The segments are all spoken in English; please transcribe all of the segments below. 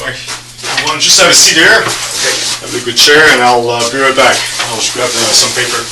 Sorry. I want to just have a seat here. Okay. Have a good chair, and I'll be right back. I'll just grab some paper.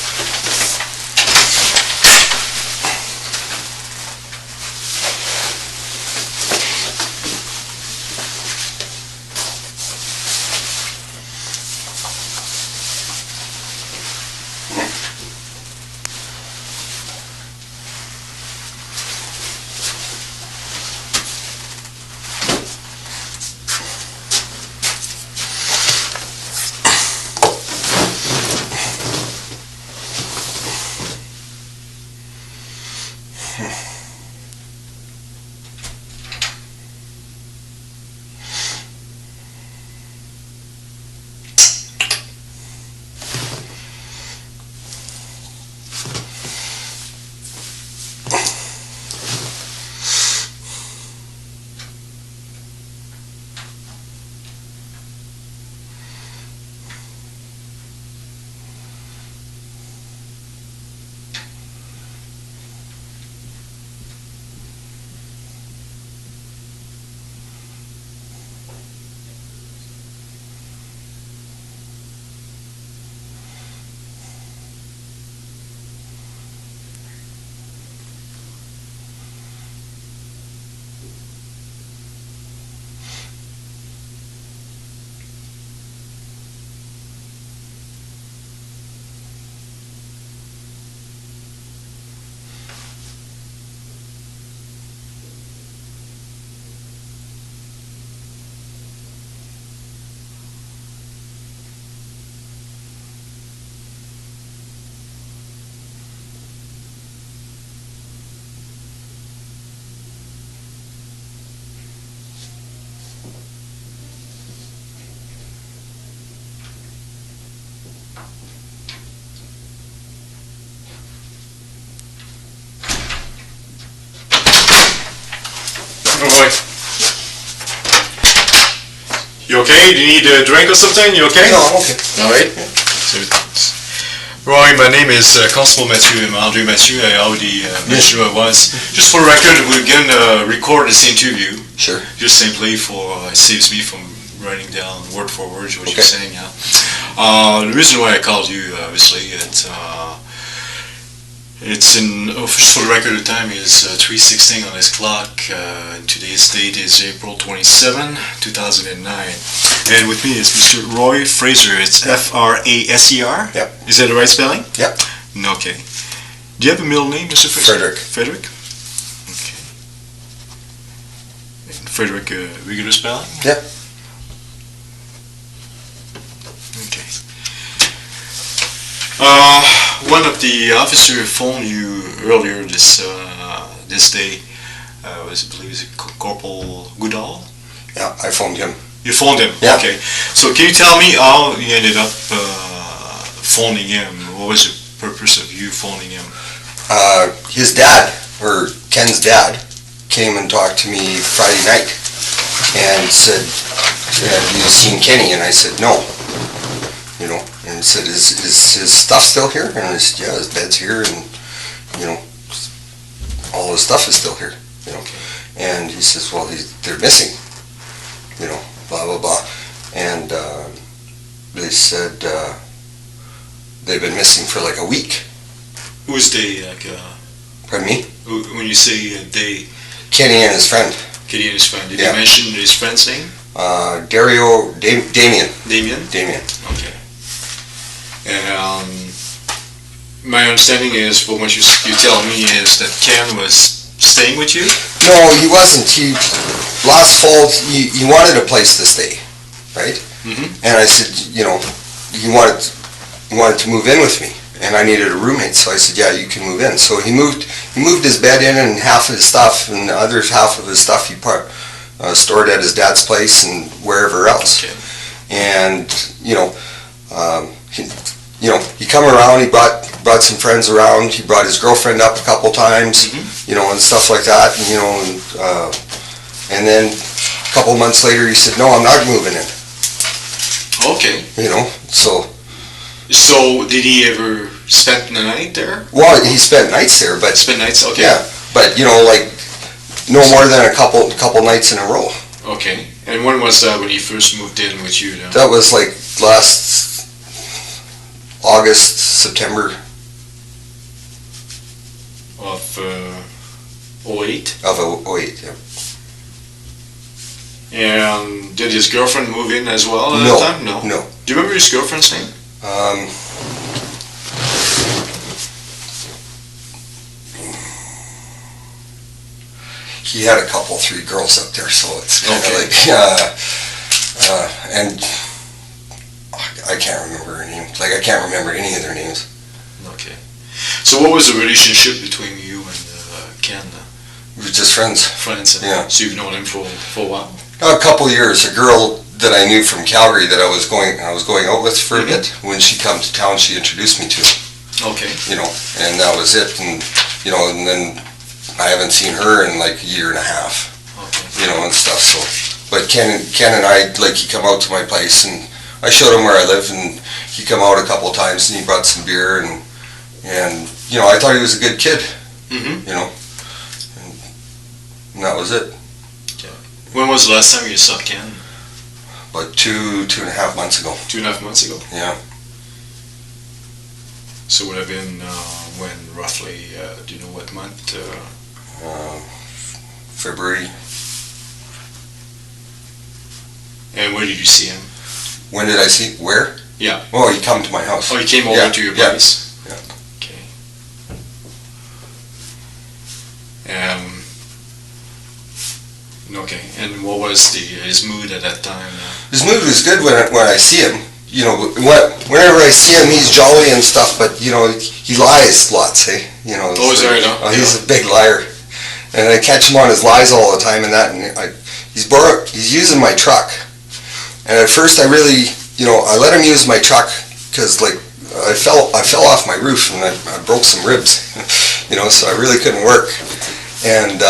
Roy. You okay? Do you need a drink or something? You okay? No, I'm okay. All right. Roy, my name is Constable Mathieu, André Mathieu. I already mentioned who I was. Just for the record, we're going to record this interview. Sure. Just simply for, it saves me from writing down word for word what you're saying. Yeah. The reason why I called you, obviously, it's in, just for the record, the time is 3:16 on this clock. Today's date is April 27, 2009. And with me is Mr. Roy Fraser. It's Fraser? Yep. Is that the right spelling? Yep. Okay. Do you have a middle name, Mr. Fraser? Frederick. Frederick? Okay. And Frederick, regular spelling? Yep. Okay. One of the officers phoned you earlier this day. I believe it's Corporal Goodall. Yeah, I phoned him. You phoned him. Yeah. Okay. So can you tell me how you ended up phoning him? What was the purpose of you phoning him? His dad, or Ken's dad, came and talked to me Friday night and said, "Have you seen Kenny?" And I said, "No." You know, and said, is his stuff still here? And I said, "Yeah, his bed's here, and you know, all his stuff is still here." You know, Okay. And he says, "Well, they're missing." You know, blah blah blah, and they said they've been missing for like a week. Who's they? Like, Pardon me? when you say they, Kenny and his friend. Kenny and his friend. Did Yeah. you mention his friend's name? Damien. Damien. Okay. And my understanding is, from what you tell me, is that Ken was staying with you? No, he wasn't. Last fall, he wanted a place to stay, right? Mm-hmm. And I said, you know, he wanted to move in with me, and I needed a roommate. So I said, "Yeah, you can move in." So he moved his bed in and half of his stuff, and the other half of his stuff he stored at his dad's place and wherever else. Okay. And he come around. He brought some friends around. He brought his girlfriend up a couple times, and stuff like that. And then a couple months later, he said, "No, I'm not moving in." Okay. So did he ever spend the night there? well, he spent nights there, but Spend nights? Okay. yeah, but like no more than a couple nights in a row. Okay. And when was that when he first moved in with you? Then? That was like last August, September. Of 08? Of 08, yeah. And did his girlfriend move in as well at No, that time? No. no. Do you remember his girlfriend's name? He had a couple, 3 girls up there, so it's kind of Okay. and I can't remember her name. Like, I can't remember any of their names. Okay. So what was the relationship between you and Ken? We were just friends. Friends? Yeah. So you've known him for a while? A couple years. A girl that I knew from Calgary that I was going out with for a bit. When she come to town, she introduced me to. Okay. You know, and that was it. And you know, and then I haven't seen her in like a year and a half. Okay. You know, and stuff. So, but Ken and I, like, he come out to my place and I showed him where I live, and he come out a couple of times and he brought some beer and you know, I thought he was a good kid. Mm-hmm. You know, and that was it. Okay. When was the last time you saw Ken? About 2.5 months ago. 2.5 months ago. Yeah. So it would have been when roughly? Do you know what month? February. And where did you see him? When did I see? Where? Yeah. Oh, he come to my house. Oh, he came over to your place. Yeah. Okay. Okay. And what was his mood at that time? His mood was good when I see him. You know, whenever I see him, he's jolly and stuff. But you know, he lies lots. Hey, you know. Oh, is that right? Oh, he's a big liar, and I catch him on his lies all the time. And he's using my truck. And at first, I really, you know, I let him use my truck because, like, I fell off my roof and I broke some ribs. You know, so I really couldn't work. And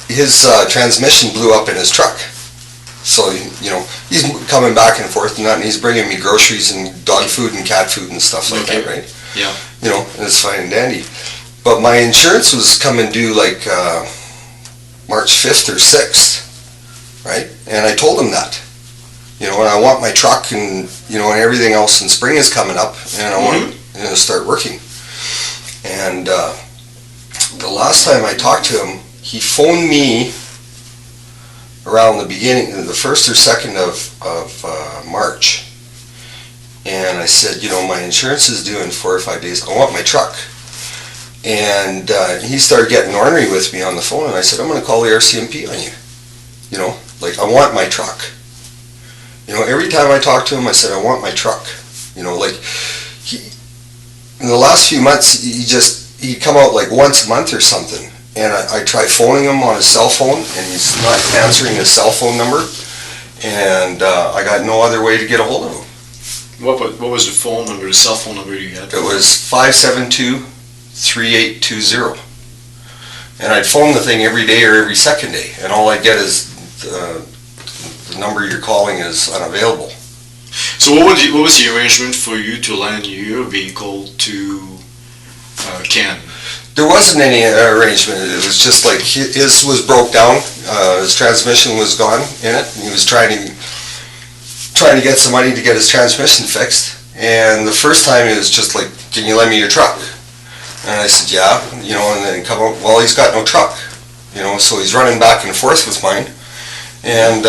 his transmission blew up in his truck. So, you know, he's coming back and forth and that, and he's bringing me groceries and dog food and cat food and stuff like that, right? Yeah. You know, and it's fine and dandy. But my insurance was coming due like March 5th or 6th, right? And I told him that. You know, and I want my truck and, you know, and everything else, and spring is coming up, and I want to start working. And the last time I talked to him, he phoned me around the beginning, the 1st or 2nd of March. And I said, you know, my insurance is due in 4 or 5 days. I want my truck. And he started getting ornery with me on the phone, and I said, I'm going to call the RCMP on you. You know, like, I want my truck. You know, every time I talked to him, I said, I want my truck. You know, like, in the last few months, he'd come out like once a month or something. And I tried phoning him on his cell phone, and he's not answering his cell phone number. And I got no other way to get a hold of him. What was the phone number, the cell phone number you had? It was 572-3820. And I'd phone the thing every day or every second day, and all I'd get is the number you're calling is unavailable. So what was the arrangement for you to lend your vehicle to Ken? There wasn't any arrangement. It was just like his was broke down. His transmission was gone in it, and he was trying to get some money to get his transmission fixed. And the first time it was just like, can you lend me your truck? And I said, yeah. You know, and then come up, well, he's got no truck. You know, so he's running back and forth with mine. And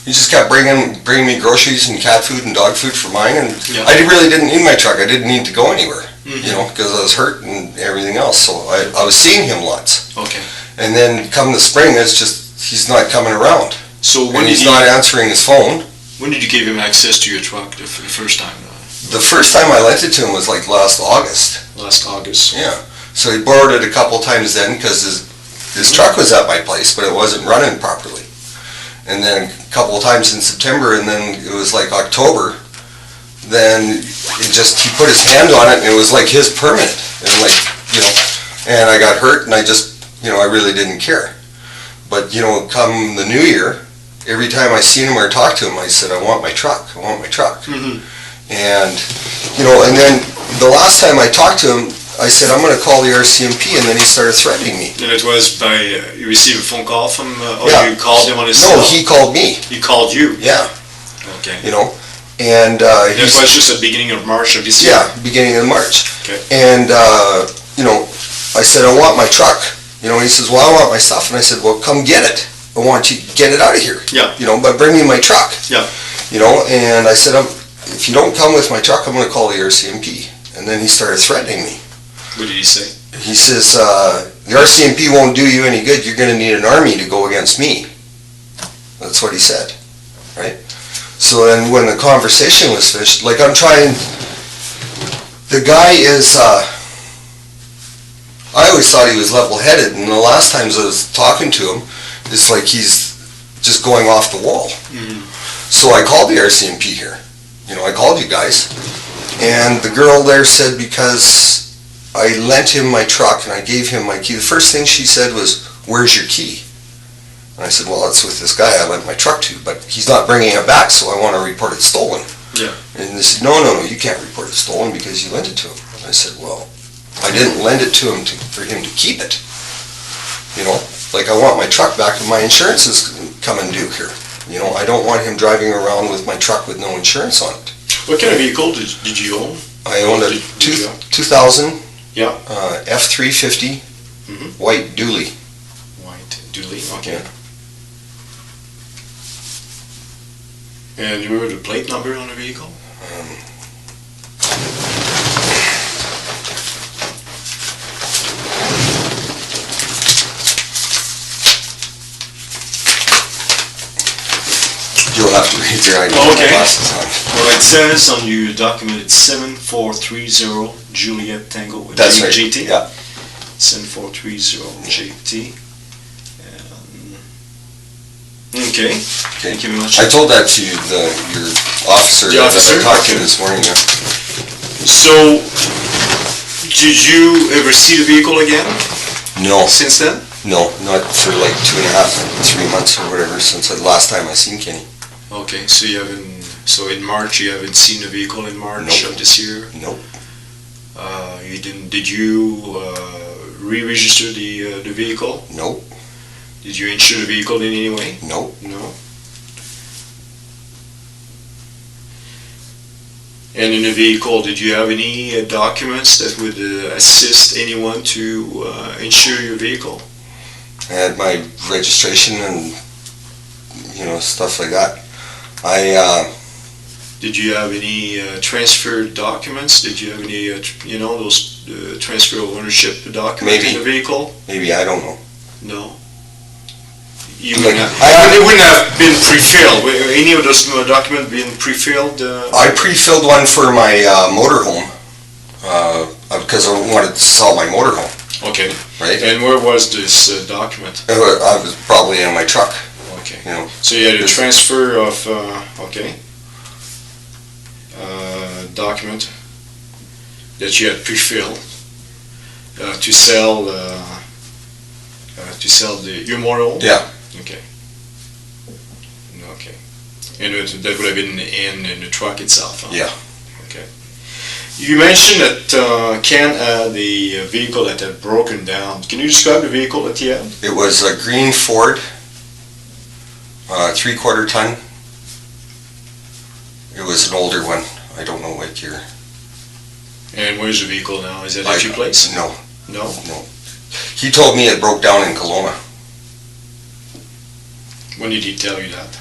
he just kept bringing me groceries and cat food and dog food for mine, and I really didn't need my truck. I didn't need to go anywhere, you know, because I was hurt and everything else. So I was seeing him lots. Okay. And then come the spring, it's just he's not coming around. So when he's not answering his phone. When did you give him access to your truck the first time? The first time I lent it to him was like last August. Last August. Yeah. So he borrowed it a couple times then because his truck was at my place, but it wasn't running properly. And then a couple of times in September, and then it was like October, then he put his hand on it, and it was like his permit. And like, you know, and I got hurt, and I just, you know, I really didn't care. But, you know, come the new year, every time I seen him or talked to him, I said, I want my truck, I want my truck. And, you know, and then the last time I talked to him, I said, I'm going to call the RCMP, and then he started threatening me. And it was by, you received a phone call from, or Yeah. you called him on his No, cell? he called me. He called you? Yeah. Okay. You know, and That was just at the beginning of March of this year? yeah, beginning of March. Okay. And, you know, I said, I want my truck. You know, he says, well, I want my stuff. And I said, well, come get it. I want you to get it out of here. Yeah. You know, but bring me my truck. Yeah. You know, and I said, if you don't come with my truck, I'm going to call the RCMP. And then he started threatening me. What did he say? He says, the RCMP won't do you any good. You're going to need an army to go against me. That's what he said, right? So then when the conversation was finished, like I'm trying, the guy is, I always thought he was level-headed, and the last times I was talking to him, it's like he's just going off the wall. Mm-hmm. So I called the RCMP here. You know, I called you guys. And the girl there said because I lent him my truck and I gave him my key, the first thing she said was, where's your key? And I said, well, it's with this guy I lent my truck to, but he's not bringing it back, so I want to report it stolen. Yeah. And they said, no, you can't report it stolen because you lent it to him. And I said, well, I didn't lend it to him for him to keep it. You know, like I want my truck back and my insurance is coming due here. You know, I don't want him driving around with my truck with no insurance on it. What kind of vehicle did you own? I owned a Did you own? 2000 Yeah. F350 white dually. White dually, okay. Yeah. And you remember the plate number on the vehicle? You'll have to read your ID Okay. glasses on. Well, it says on your document it's 7430 Juliet Tango with That's right. GT. Yeah. 7430 JT. Okay. Thank you very much. I told that to your officer The that officer? I talked to Okay. this morning. Yeah. So, did you ever see the vehicle again No, since then? no, not for like 2.5, 3 months or whatever since the last time I seen Kenny. Okay, so you haven't. So in March you haven't seen the vehicle in March Nope. of this year. Nope. You didn't. Did you re-register the vehicle? Nope. Did you insure the vehicle in any way? Nope. No. And in the vehicle, did you have any documents that would assist anyone to insure your vehicle? I had my registration and stuff like that. Did you have any transfer documents? Did you have any, those transfer of ownership documents in the vehicle? Maybe, I don't know. No. You Like, wouldn't have, it wouldn't have been pre-filled. Were any of those documents being pre-filled? I pre-filled one for my motorhome because I wanted to sell my motorhome, Okay. right? And where was this document? I was probably in my truck, Okay. you know. So you had a transfer of, document that you had pre-filled to sell your motorhome? Yeah. Okay. Okay. And that would have been in the truck itself, huh? Yeah. Okay. You mentioned that Ken had a vehicle that had broken down. Can you describe the vehicle that he had? It was a green Ford, 3/4 ton. It was an older one. I don't know what year. And where's the vehicle now? Is it at your place? No. No? No. He told me it broke down in Kelowna, When did he tell you that?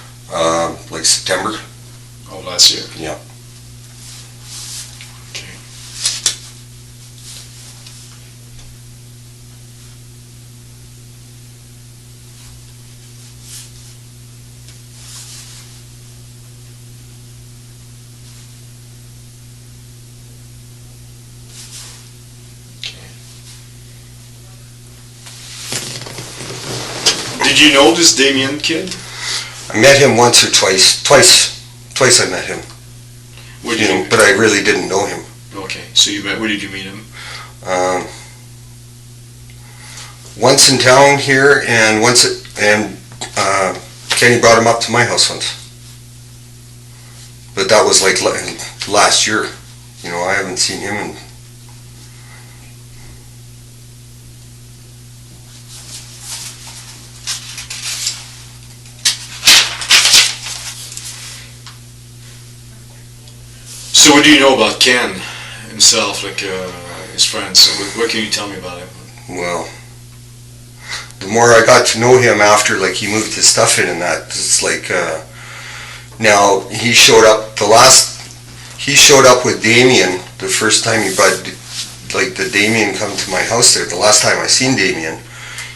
like September. Oh, last year? Yeah. Okay. Did you know this Damien kid? I met him once or twice. Twice I met him. Where did you? But I really didn't know him. Okay, so you met. Where did you meet him? Once in town here, and Kenny brought him up to my house once. But that was like last year. I haven't seen him in So what do you know about Ken himself, like his friends? So what can you tell me about him? Well, the more I got to know him after, like, he moved his stuff in and that, it's like, now, he showed up with Damien the first time he brought, like, the Damien come to my house there. The last time I seen Damien,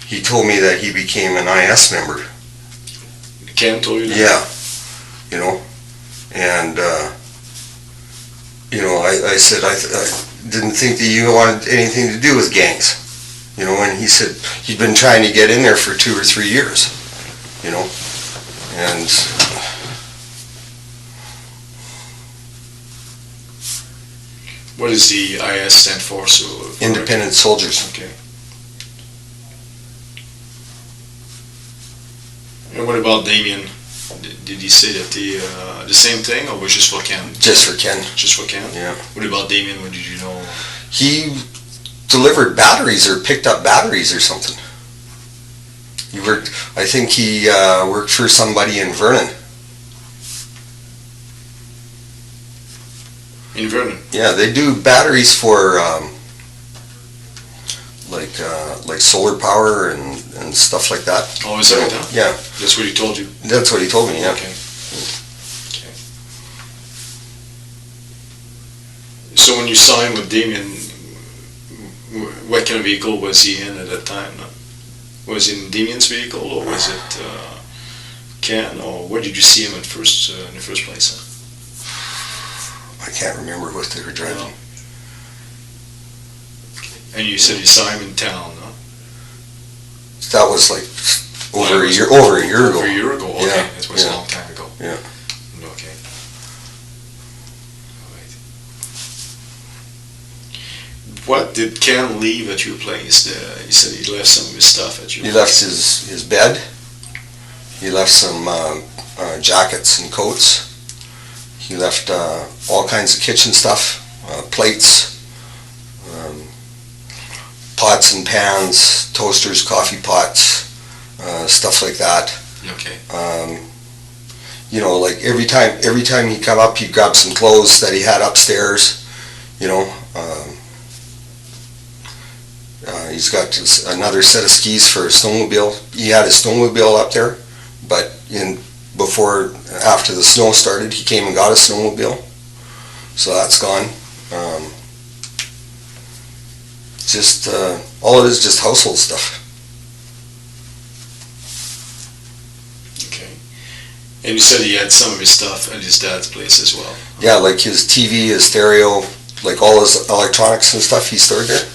he told me that he became an IS member. Ken told you that? Yeah, you know, and, you know, I said, I didn't think that you wanted anything to do with gangs. You know, and he said he'd been trying to get in there for 2 or 3 years, you know, and what does the IS stand for? So independent soldiers. Okay. And what about Damien? Did he say that the same thing, or was just for Ken? Just for Ken. Just for Ken? Yeah. What about Damien? What did you know? He delivered batteries or picked up batteries or something. He worked, I think he worked for somebody in Vernon. In Vernon? Yeah, they do batteries for like solar power and stuff like that. Oh, is that right now? Yeah. That's what he told you? That's what he told me, yeah. Okay. Okay. So when you saw him with Damien, what kind of vehicle was he in at that time? Was it in Damien's vehicle, or was it Ken, or where did you see him in the first place? I can't remember what they were driving. No. And you said you saw him in town, no? That was like over a year ago. Over a year ago, okay. Yeah. That was a long time ago. Yeah. Okay. All right. What did Ken leave at your place? He said he left some of his stuff at your place. He left his bed. He left some jackets and coats. He left all kinds of kitchen stuff, plates, pots and pans, toasters, coffee pots, stuff like that. Okay. You know, like every time he'd come up, he'd grab some clothes that he had upstairs. You know, he's got another set of skis for a snowmobile. He had a snowmobile up there, but after the snow started, he came and got a snowmobile, so that's gone. Just all it is, just household stuff. Okay. And you said he had some of his stuff at his dad's place as well. Yeah, like his TV, his stereo, like all his electronics and stuff he stored there.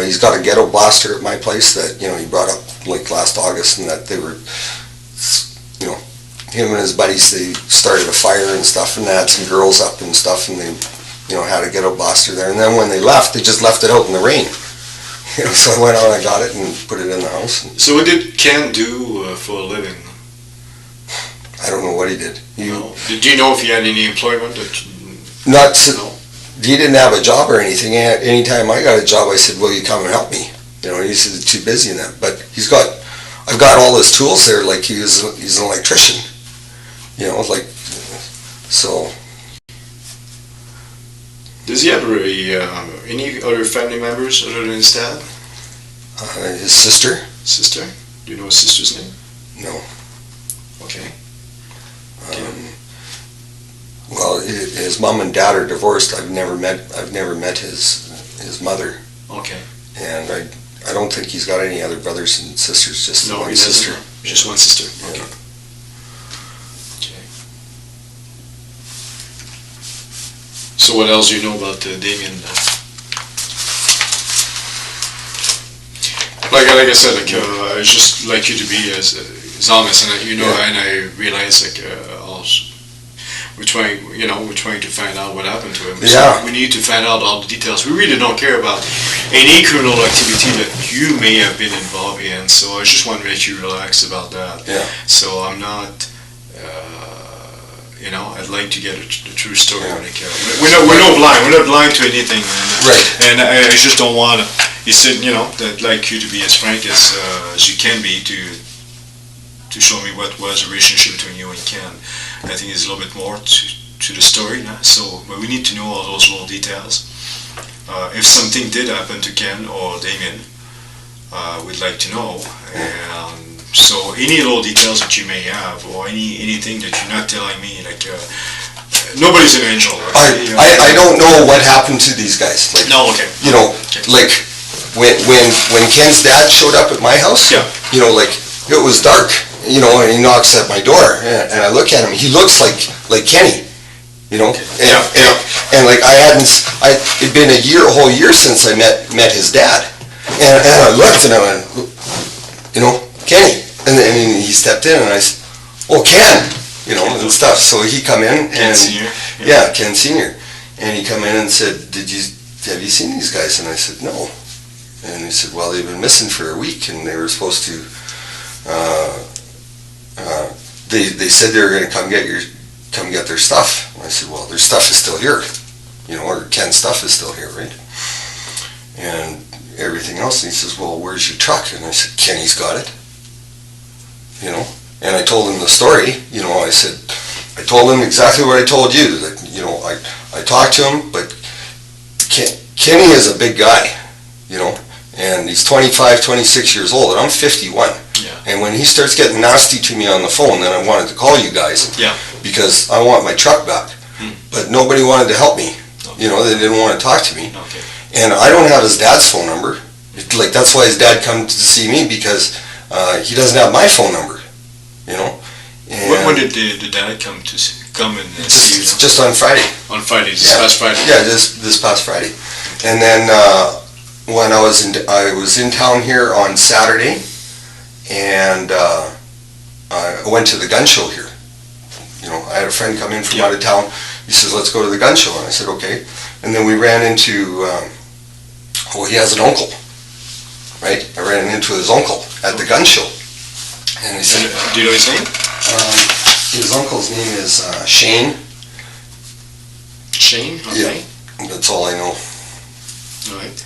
He's got a ghetto blaster at my place that, you know, he brought up like last August, and that they were, you know, him and his buddies, they started a fire and stuff, and they had some girls up and stuff, and they, you know, had a ghetto blaster there. And then when they left, they just left it out in the rain. You know, so I went out and I got it and put it in the house. So what did Ken do for a living? I don't know what he did. No. Do you know if he had any employment? No. He didn't have a job or anything. Anytime I got a job, I said, "Will you come and help me?" You know, he said, "Too busy in that." But I've got all his tools there. Like he's an electrician. You know, like so. Does he have any other family members other than his dad? His sister. Sister? Do you know his sister's name? No. Okay. Well, his mom and dad are divorced. I've never met his mother. Okay. And I don't think he's got any other brothers and sisters. Just no, one he sister. Doesn't. Just one sister. Yeah. Okay. Okay. So what else do you know about Damien? Like I said, I just like you to be as honest, and you know, and I realize we're trying to find out what happened to him. Yeah. So we need to find out all the details. We really don't care about any criminal activity that you may have been involved in. So I just want to make you relax about that. Yeah. So I'm not. I'd like to get a true story. Yeah. We're not blind. We're not blind to anything. Right. And I just don't want to. You said, I'd like you to be as frank as you can be to show me what was the relationship between you and Ken. I think there's a little bit more to to the story. So, but we need to know all those little details. If something did happen to Ken or Damien, we'd like to know. And so, any little details that you may have, or anything that you're not telling me, like nobody's an angel. Right? I don't know what happened to these guys. Like, no, okay. You know, okay. Like when Ken's dad showed up at my house, yeah. You know, like it was dark, you know, and he knocks at my door, and I look at him. He looks like Kenny, you know, and like it'd been a whole year since I met his dad, and I looked and I went, you know, Kenny, and then he stepped in and I said, oh, Ken, you know, and stuff. So he come in and Ken Senior. Yeah, Ken Senior, and he come in and said, have you seen these guys? And I said, no. And he said, well, they've been missing for a week, and they were supposed to. They said they were going to come get their stuff. And I said, well, their stuff is still here, you know, or Ken's stuff is still here, right? And everything else. And he says, well, where's your truck? And I said, Kenny's got it, you know. And I told him the story, you know. I told him exactly what I told you. That, you know, I talked to him, but Kenny is a big guy, you know. And he's 25, 26 years old, and I'm 51. Yeah. And when he starts getting nasty to me on the phone, then I wanted to call you guys. Yeah. Because I want my truck back. But nobody wanted to help me. Okay. You know, they didn't want to talk to me. Okay. And I don't have his dad's phone number. Like, that's why his dad come to see me, because he doesn't have my phone number. You know. And when did the dad come and see you? Just on Friday. On Friday, past Friday. Yeah, this past Friday. And then when I was in town here on Saturday, and I went to the gun show here. You know, I had a friend come in from out of town. He says, let's go to the gun show. And I said, okay. And then we ran into, he has an uncle, right? I ran into his uncle at the gun show. And he said, do you know his name? His uncle's name is Shane. Shane? Okay. Yeah, that's all I know. All right.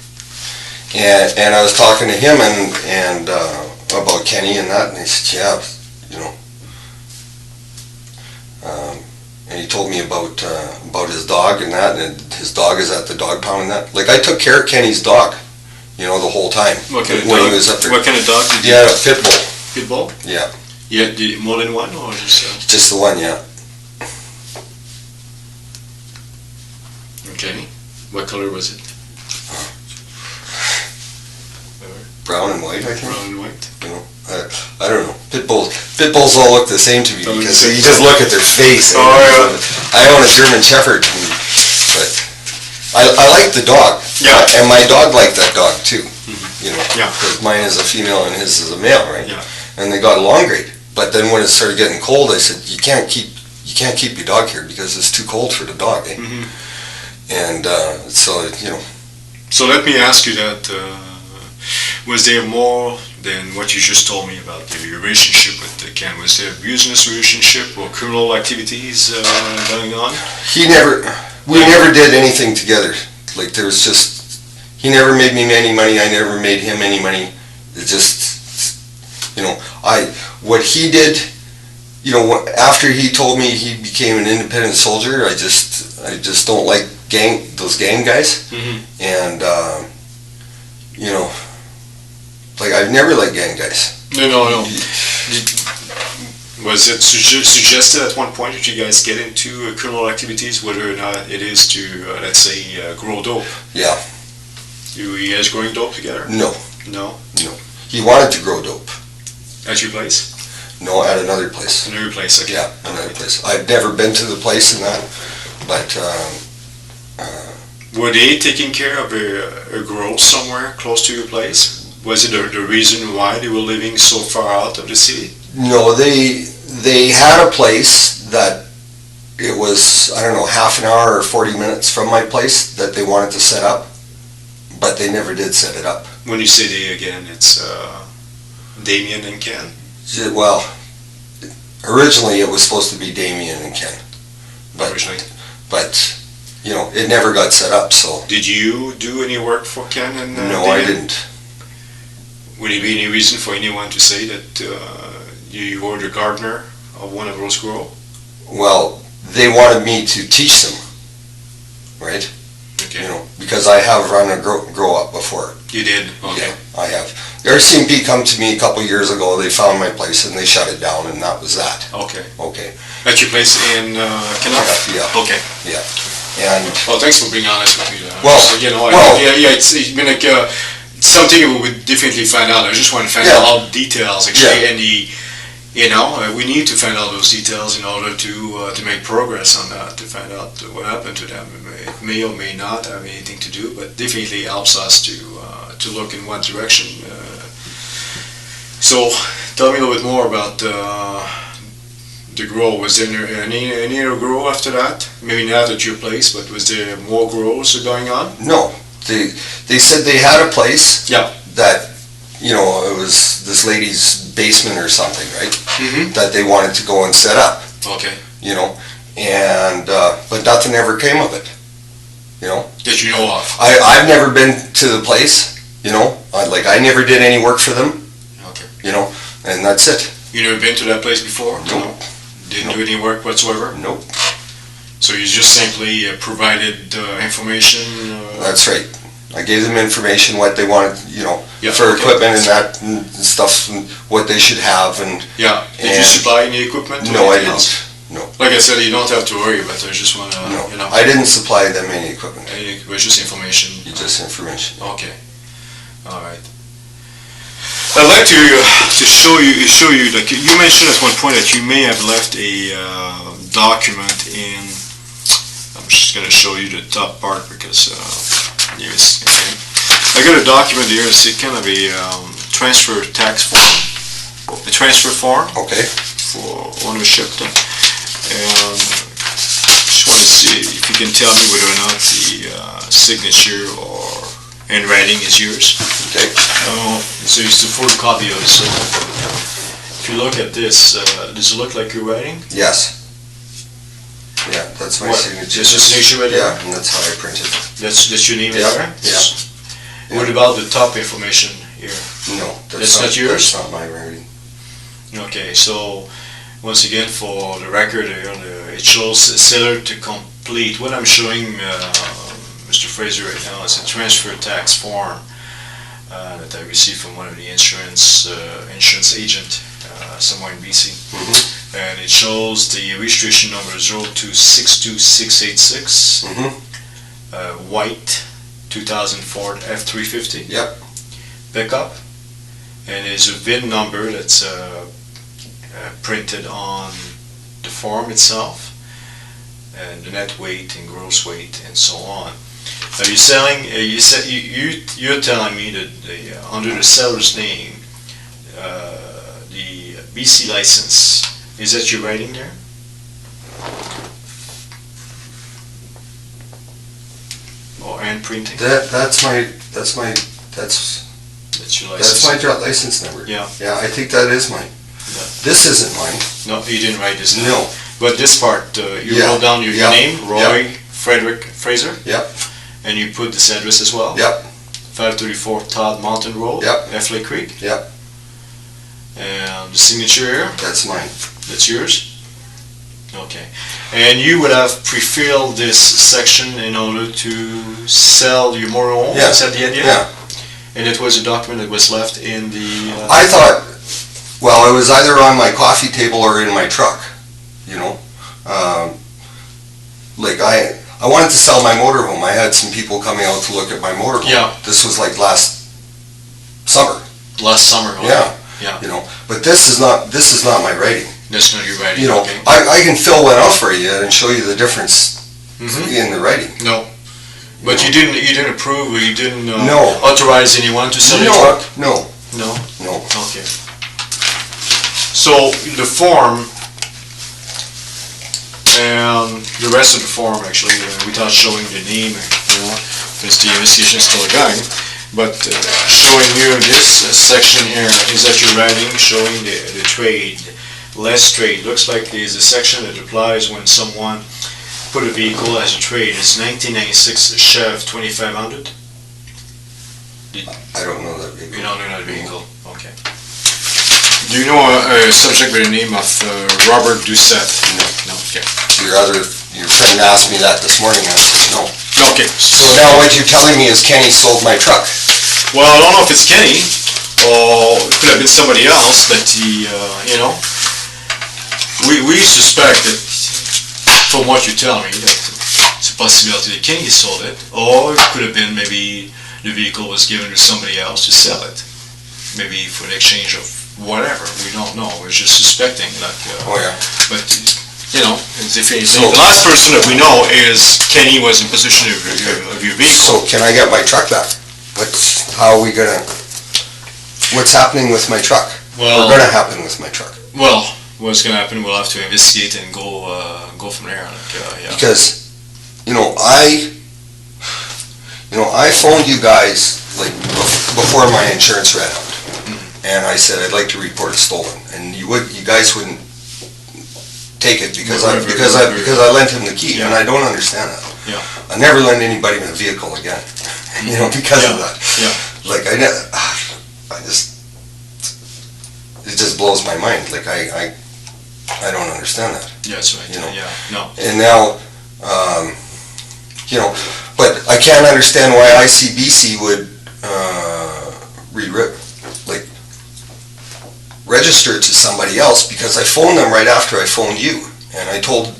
And I was talking to him and about Kenny and that, and he said, yeah, you know. And he told me about his dog and that, and his dog is at the dog pound and that. Like, I took care of Kenny's dog, you know, the whole time. What kind of when dog? He was up there. What kind of dog did you? Yeah, a pit bull. Pit bull? Yeah. Yeah, more than one, or just? Just the one, yeah. Okay. What color was it? Brown and white, I think. Brown and white. You know, I don't know. Pit bulls all look the same to me, because you just look at their face. Oh, yeah. I own a German Shepherd, but I like the dog. Yeah. And my dog liked that dog too. Mm-hmm. You know, yeah. Because mine is a female and his is a male, right? Yeah. And they got along great. But then when it started getting cold, I said, you can't keep your dog here, because it's too cold for the dog. Eh? Mm-hmm. And so, you know. So let me ask you that. Was there more than what you just told me about the relationship with Ken? Was there a business relationship or criminal activities going on? We never did anything together. Like, there was just, he never made me any money, I never made him any money. It just, you know, what he did, you know, after he told me he became an independent soldier, I just don't like those gang guys. Mm-hmm. And, you know, like, I've never liked gang guys. No. Was it suggested at one point that you guys get into criminal activities, whether or not it is to, let's say, grow dope? Yeah. You guys growing dope together? No. No? No. He wanted to grow dope. At your place? No, at another place. Another place, okay. Yeah, another place. I've never been to the place in that, but... were they taking care of a grow somewhere close to your place? Was it the reason why they were living so far out of the city? No, they had a place that it was, I don't know, half an hour or 40 minutes from my place that they wanted to set up, but they never did set it up. When you say they again, it's Damien and Ken? Well, originally it was supposed to be Damien and Ken. But, you know, it never got set up, so... Did you do any work for Ken and No, Damien? I didn't. Would there be any reason for anyone to say that you were the gardener of one of those grow? Well, they wanted me to teach them, right? Okay. You know, because I have run a grow up before. You did? Okay. Yeah, I have. The RCMP come to me a couple years ago, they found my place and they shut it down, and that was that. Okay. Okay. At your place in Knouff? Yeah. Okay. Yeah. And well, thanks for being honest with me. Well, so, you know, it's been like something we would definitely find out. I just want to find out all the details, actually, and you know, we need to find out those details in order to make progress on that, to find out what happened to them. It may or may not have anything to do, but definitely helps us to look in what direction. So, tell me a little bit more about the grow. Was there any other grow after that? Maybe not at your place, but was there more grows going on? No, they said they had a place. Yeah. That, you know, it was this lady's basement or something, right? Mm-hmm. That they wanted to go and set up. Okay. You know, and but nothing ever came of it. You know. That you know of. I've never been to the place. You know, I never did any work for them. Okay. You know, and that's it. You never been to that place before? Nope. No. Didn't do any work whatsoever? Nope. So you just simply provided information? That's right. I gave them information, what they wanted, you know, for equipment and that and stuff, and what they should have. And yeah. Did you supply any equipment? No, I didn't. No. Like I said, you don't have to worry, but I just want to, no. you know. I didn't supply them any equipment. It was just information. Just information. Okay. All right. I'd like to show you, like you mentioned at one point that you may have left a document in. I'm just going to show you the top part because yes, okay. I got a document here. It's kind of a transfer tax form, a transfer form. Okay. For ownership, and just want to see if you can tell me whether or not the signature or handwriting is yours. Okay. So it's a photocopy of it. So if you look at this, does it look like you're writing? Yes. Yeah, that's my signature. That's your signature right there? Yeah, and that's how I printed it. That's your name in there? Yeah. What about the top information here? No, that's not yours? That's not my writing. Okay, so once again, for the record, it shows seller to complete. What I'm showing Mr. Fraser right now is a transfer tax form that I received from one of the insurance agent somewhere in BC. Mm-hmm. And it shows the registration number 0262686, white 2004 F350 Yep. pickup, and there's a VIN number that's printed on the form itself, and the net weight and gross weight and so on. Are you selling? You're telling me that under the seller's name, the BC license, is that your writing there? Or hand printing? That's your license. That's my license number. Yeah. Yeah, I think that is mine. Yeah. This isn't mine. No, you didn't write this down. No. But this part, you wrote down your name, Roy Frederick Fraser. Yep. And you put this address as well. Yep. 534 Todd Mountain Road. Yep. Knouff Lake Creek. Yep. And the signature here. That's mine. That's yours? Okay. And you would have pre-filled this section in order to sell your motorhome? Yeah. Is that the idea? Yeah. And it was a document that was left in the... I thought, well, it was either on my coffee table or in my truck, you know. Like I wanted to sell my motorhome. I had some people coming out to look at my motorhome. Yeah. This was like last summer. Last summer, okay. Yeah. Yeah. You know, but this is not my writing. That's not your writing, You know, okay. I can fill one out for you and show you the difference in the writing. No. But you didn't approve, or you didn't No. authorize anyone to sell your truck? No. No? No. Okay. So the form and the rest of the form, actually, without showing the name, since the investigation is still going, but showing you this section here is that you're writing showing the trade, less trade. Looks like there's a section that applies when someone put a vehicle as a trade. It's 1996 Chev 2500. I don't know that vehicle. You don't know that vehicle? Okay. Do you know a subject by the name of Robert Doucette? No. No, okay. He your friend asked me that this morning, and I said no. Okay. So now what you're telling me is Kenny sold my truck. Well, I don't know if it's Kenny, or it could have been somebody else that he, we suspect that, from what you tell me, that it's a possibility that Kenny sold it, or it could have been maybe the vehicle was given to somebody else to sell it, maybe for the exchange of whatever. We don't know. We're just suspecting that. Oh yeah. But if anything, the last person that we know is Kenny was in possession of your vehicle. So can I get my truck back? What's happening with my truck? Well, what's going to happen with my truck? Well, what's going to happen? We'll have to investigate and go from there. Yeah. Because I phoned you guys like before my insurance ran out, and I said I'd like to report it stolen, and you guys wouldn't take it because I lent him the key, and I don't understand that. Yeah. I never lend anybody a vehicle again, because of that. Yeah. Like it just blows my mind. Like I don't understand that. Yeah, that's right. Yeah. No. And now, but I can't understand why ICBC would register it to somebody else, because I phoned them right after I phoned you, and I told them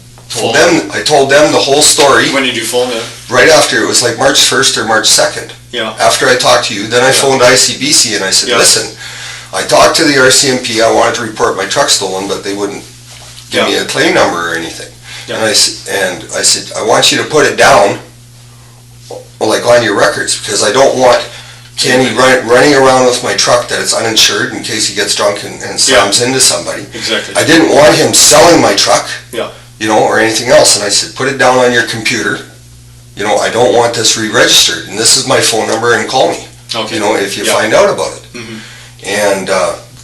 the whole story. When did you phone them? Right after. It was like March 1st or March 2nd. Yeah. After I talked to you, then I phoned ICBC and I said, listen, I talked to the RCMP, I wanted to report my truck stolen, but they wouldn't give me a claim number or anything. Yeah. And I said, I want you to put it down, like on your records, because I don't want Kenny running around with my truck that it's uninsured in case he gets drunk and slams into somebody. Exactly. I didn't want him selling my truck, or anything else. And I said, put it down on your computer. I don't want this re-registered, and this is my phone number, and call me. Okay. If you find out about it. Mm-hmm. And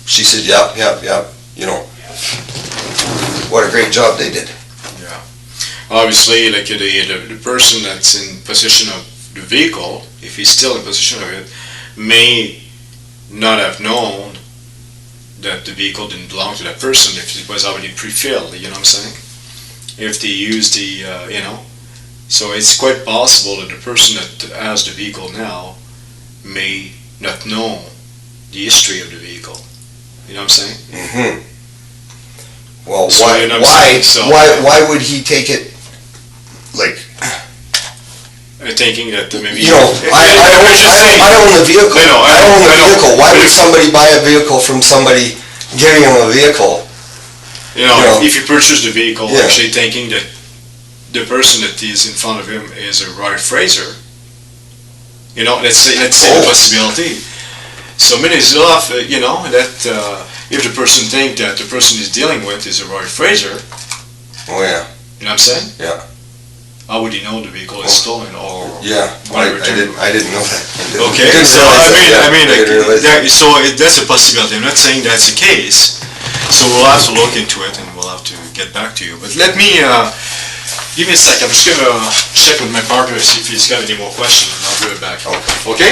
she said, yep. What a great job they did. Yeah. Obviously, like the person that's in possession of the vehicle, if he's still in possession of it, may not have known that the vehicle didn't belong to that person if it was already pre-filled, you know what I'm saying? If they used the, so it's quite possible that the person that has the vehicle now may not know the history of the vehicle. You know what I'm saying? Mm-hmm. Well, so, why would he take it, like... thinking that maybe... I own the vehicle. I own the vehicle. Why would somebody buy a vehicle from somebody giving him a vehicle? If you purchase the vehicle, actually thinking that the person that is in front of him is a Roy Fraser, let's say the possibility. So many is off, that if the person think that the person is dealing with is a Roy Fraser. Oh yeah. You know what I'm saying? Yeah. How would he know the vehicle is stolen or? Yeah, I didn't know that. Okay, so that's a possibility. I'm not saying that's the case. So we'll have to look into it and we'll have to get back to you. But let me give me a sec. I'm just gonna check with my partner, see if he's got any more questions, and I'll be right back. Okay?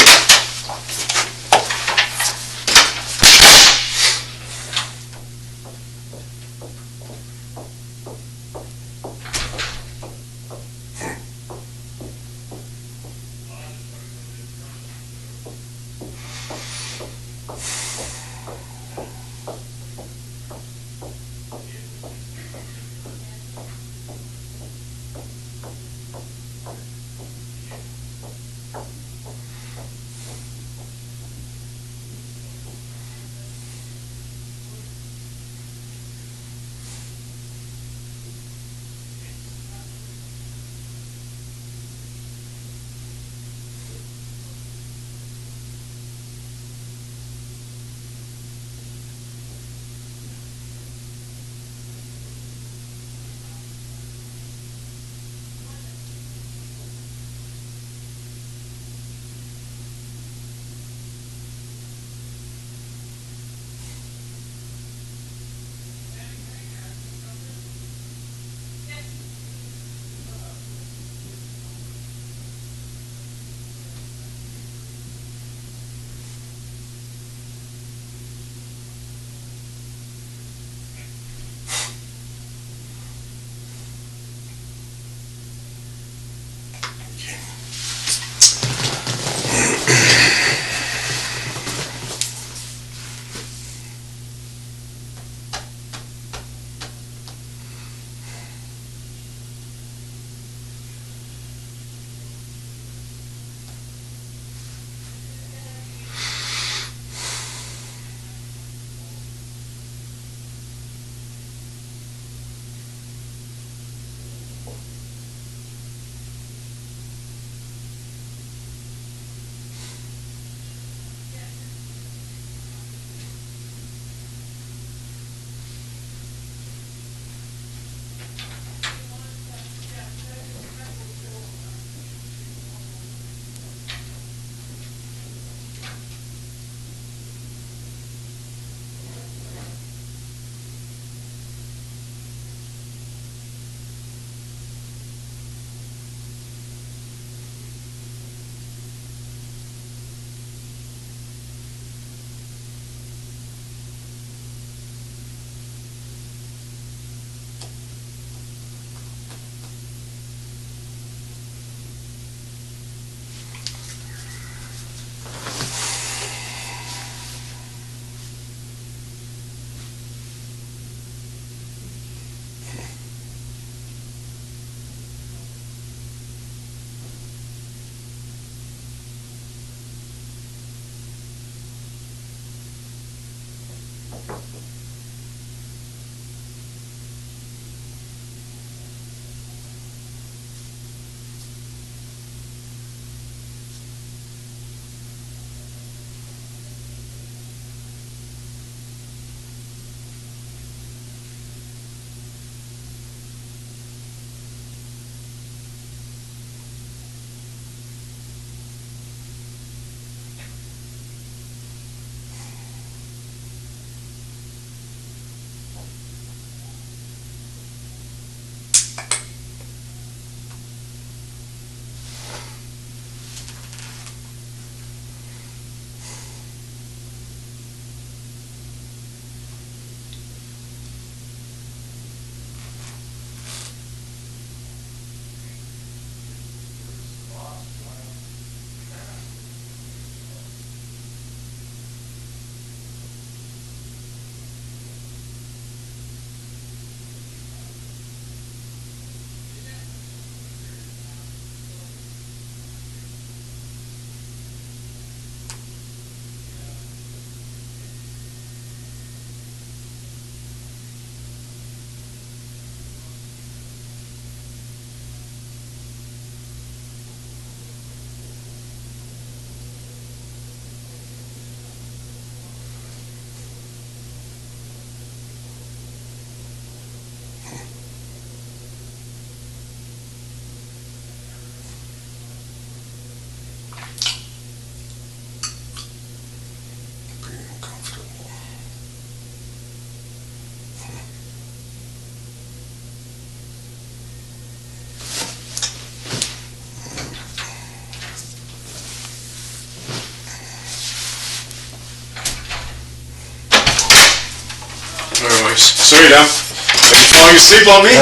Sorry, Dan. Are you falling asleep on me?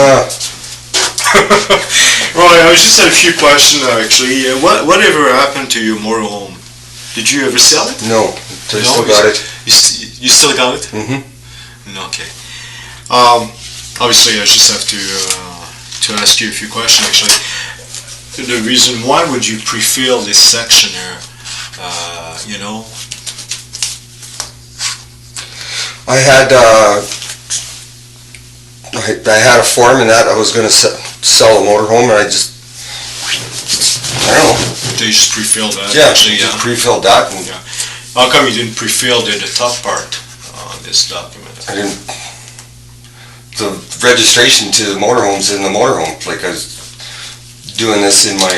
Roy, I just had a few questions actually. Whatever happened to your motorhome? Did you ever sell it? No, I still got it. You still got it? Mm-hmm. Okay. Obviously, I just have to ask you a few questions actually. The reason why would you pre-fill this section here? You know. I had a form in that I was going to sell a motorhome, and I don't know. So you just pre-filled that? Yeah, actually, just pre-filled that. And yeah. How come you didn't pre-fill the top part on this document? I didn't. The registration to the motorhome's in the motorhome. Like, I was doing this in my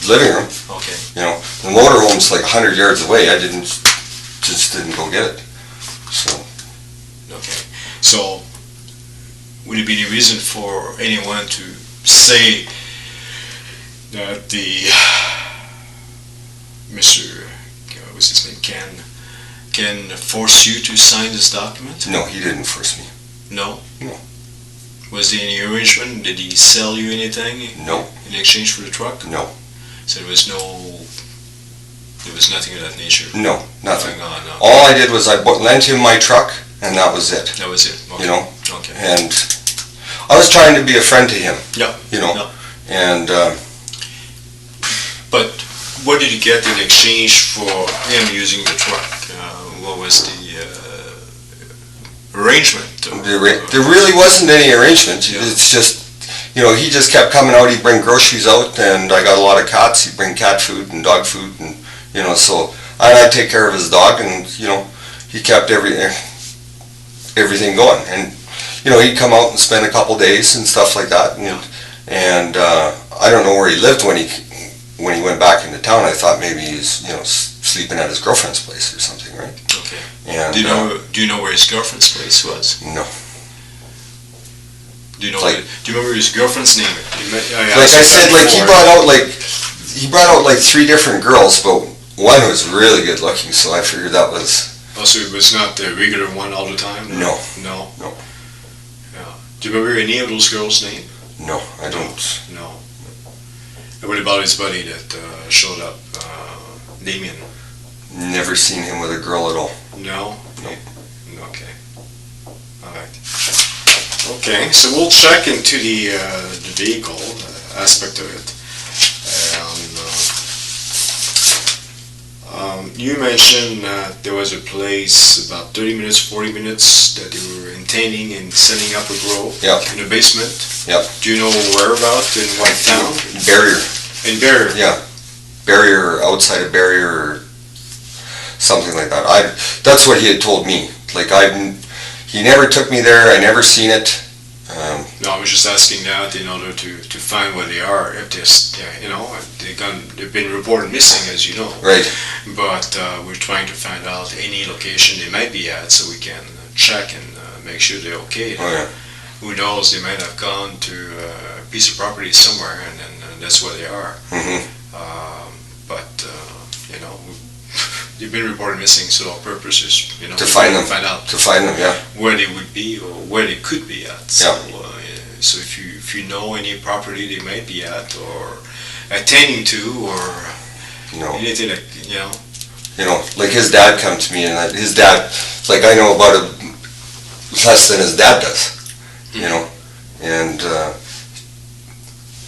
living room. Okay. You know, the motorhome's like 100 yards away. I just didn't go get it. So. Okay. So, would it be any reason for anyone to say that Mr. What's his name, can force you to sign this document? No, he didn't force me. No? No. Was there any arrangement? Did he sell you anything? No. In exchange for the truck? No. So there was nothing of that nature? No, nothing. Going on, no. All I did was I lent him my truck, and that was it. That was it? Okay. You know? Okay. And I was trying to be a friend to him. Yeah. You know? Yeah. And, but what did you get in exchange for him using the truck? What was the arrangement? there really wasn't any arrangement. Yeah. It's just, you know, he just kept coming out. He'd bring groceries out, and I got a lot of cats. He'd bring cat food and dog food, and, you know, so I'd take care of his dog, and, you know, he kept everything going. And, you know, he'd come out and spend a couple days and stuff like that. And, Yeah. and I don't know where he lived when he went back into town. I thought maybe he's, you know, sleeping at his girlfriend's place or something, right? Okay. And, Do you know where his girlfriend's place was? No. Do you know? Like- do you remember his girlfriend's name? Like I said, like he brought out like 3 different girls, but one was really good looking, so I figured that was. Oh, so it was not the regular one all the time? No. No. No. Yeah. Do you remember any of those girls' name? No, I don't. No. And what about his buddy that showed up, Damien? Never seen him with a girl at all. No? No. Okay. All right. Okay, so we'll check into the vehicle aspect of it. You mentioned that there was a place about 30 minutes, 40 minutes that they were intending in setting up a grow Yep. in the basement. Yep. Do you know whereabouts in what town? Barrier. In Barrier. Yeah. Barrier, outside of Barrier, or something like that. That's what he had told me. Like, he never took me there. I never seen it. No, I was just asking that in order to find where they are. If there's, you know, they've been reported missing, as you know. Right. But we're trying to find out any location they might be at, so we can check and make sure they're okay. Oh, yeah. Who knows? They might have gone to a piece of property somewhere, and that's where they are. Mm-hmm. But you know, they've been reported missing, so our purpose is, you know, To find them. find out To find them, yeah. where they would be or where they could be at. So, Yeah. so if you know any property they might be at or attending to or No. anything that, you know. You know, like his dad come to me, and his dad, like, I know about it less than his dad does. You know, and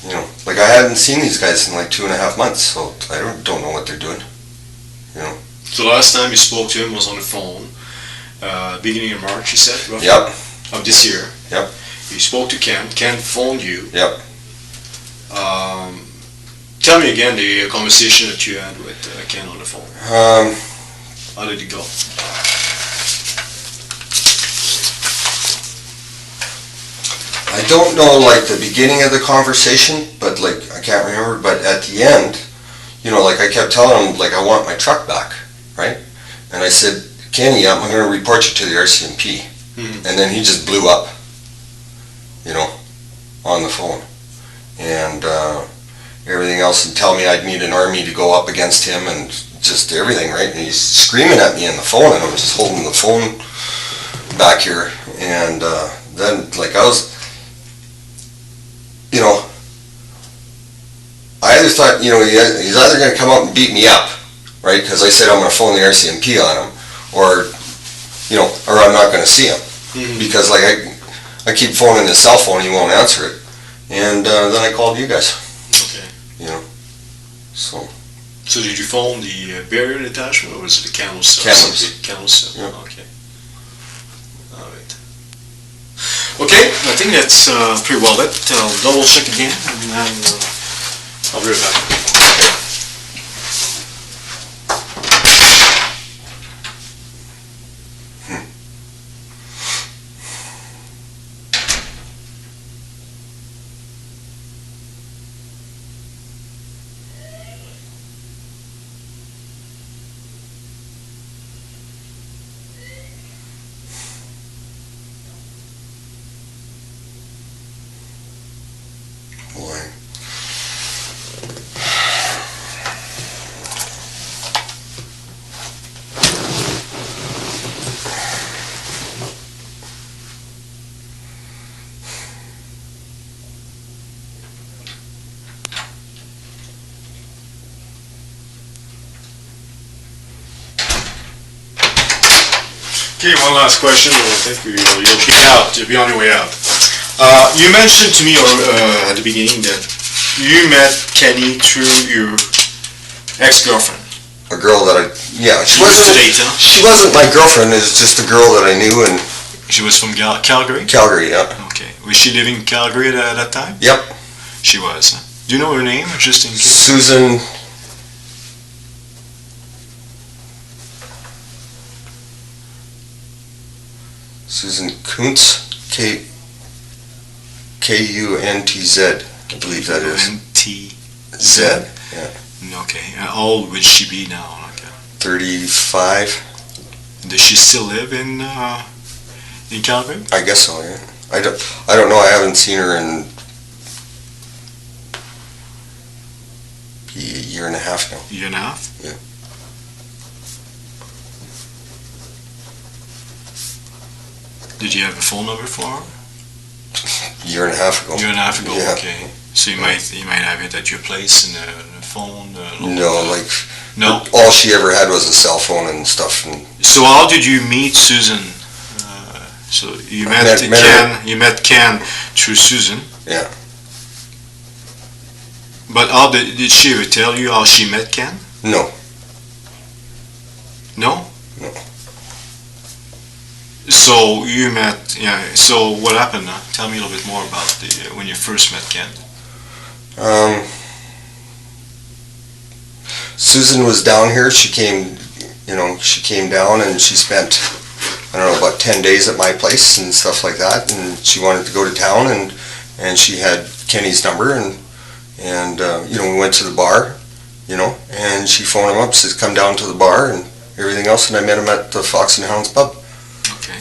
you know, like, I hadn't seen these guys in like 2.5 months, so I don't know what they're doing. You know. So last time you spoke to him was on the phone, beginning of March, you said, roughly, Yep. of this year. Yep. You spoke to Ken. Ken phoned you. Yep. Tell me again the conversation that you had with Ken on the phone. How did it go? I don't know, like, the beginning of the conversation, but, like, I can't remember, but at the end, you know, like, I kept telling him, like, I want my truck back, right? And I said, Kenny, I'm going to report you to the RCMP. Mhm. And then he just blew up, you know, on the phone. And everything else, and tell me I'd need an army to go up against him and just everything, right? And he's screaming at me on the phone, and I'm just holding the phone back here, and then like I was, you know, I either thought, you know, he's either going to come up and beat me up, right? Because I said I'm going to phone the RCMP on him, or, you know, or I'm not going to see him. Because like I keep phoning his cell phone, he won't answer it. And then I called you guys. Okay. You know, so. So did you phone the barrier detachment, or was it the kennel cell? Kennel cell. Yeah. Okay. All right. Okay, I think that's pretty well it. I'll double check again, and then I'll be right back. Okay. Boy. Okay, one last question, and I think you'll be on your way out. You mentioned to me at the beginning that you met Kenny through your ex-girlfriend. A girl that she wasn't my girlfriend, it was just a girl that I knew, and She was from Calgary? Calgary, yeah. Okay. Was she living in Calgary at that time? Yep. She was. Do you know her name, just in case? Susan Kuntz, Kuntz, I believe that is. N-T-Z. Yeah. Okay. How old would she be now? Okay. 35. Does she still live in Calgary? I guess so, yeah. I don't know, I haven't seen her in a year and a half now. Year and a half? Yeah. Did you have a phone number for her? Year and a half ago. Year and a half ago, Yeah. okay. So you might have it at your place in the phone? No, all she ever had was a cell phone and stuff. And so how did you meet Susan? So you met Ken through Susan? Yeah. But how did she ever tell you how she met Ken? No. No? No. So you met, so what happened? Tell me a little bit more about when you first met Ken. Susan was down here. She came down and she spent, I don't know, about 10 days at my place and stuff like that. And she wanted to go to town, and she had Kenny's number, and we went to the bar, and she phoned him up, says, come down to the bar and everything else. And I met him at the Fox and Hounds pub. Okay.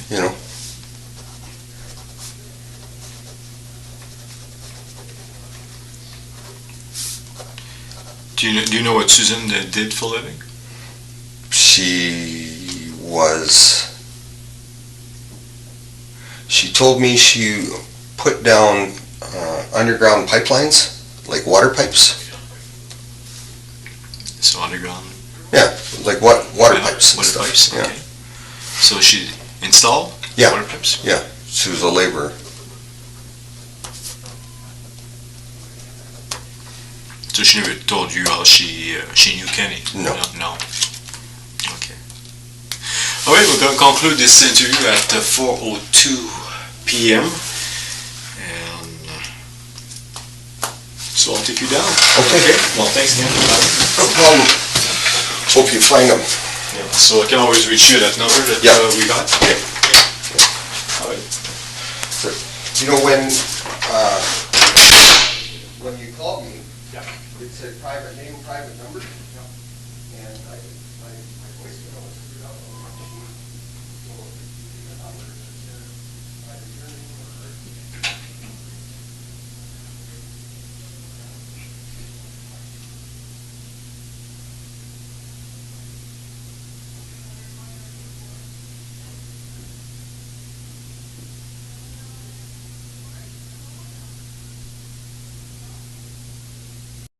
Do you know what Susan did for a living? She told me she put down underground pipelines, like water pipes. So underground? Yeah, like water pipes and water stuff. Pipes, okay. Yeah. So she installed water pipes? Yeah, she was a laborer. So she never told you how she knew Kenny? No. No. Okay. All right, we're going to conclude this interview at 4:02 p.m. And so I'll take you down. Okay. Well, thanks again. No problem. Hope you find them. Yeah. So I can always reach you at that number that we got? Okay. All right. So, when you called me, it said private name, private number. And my voicemail was screwed up.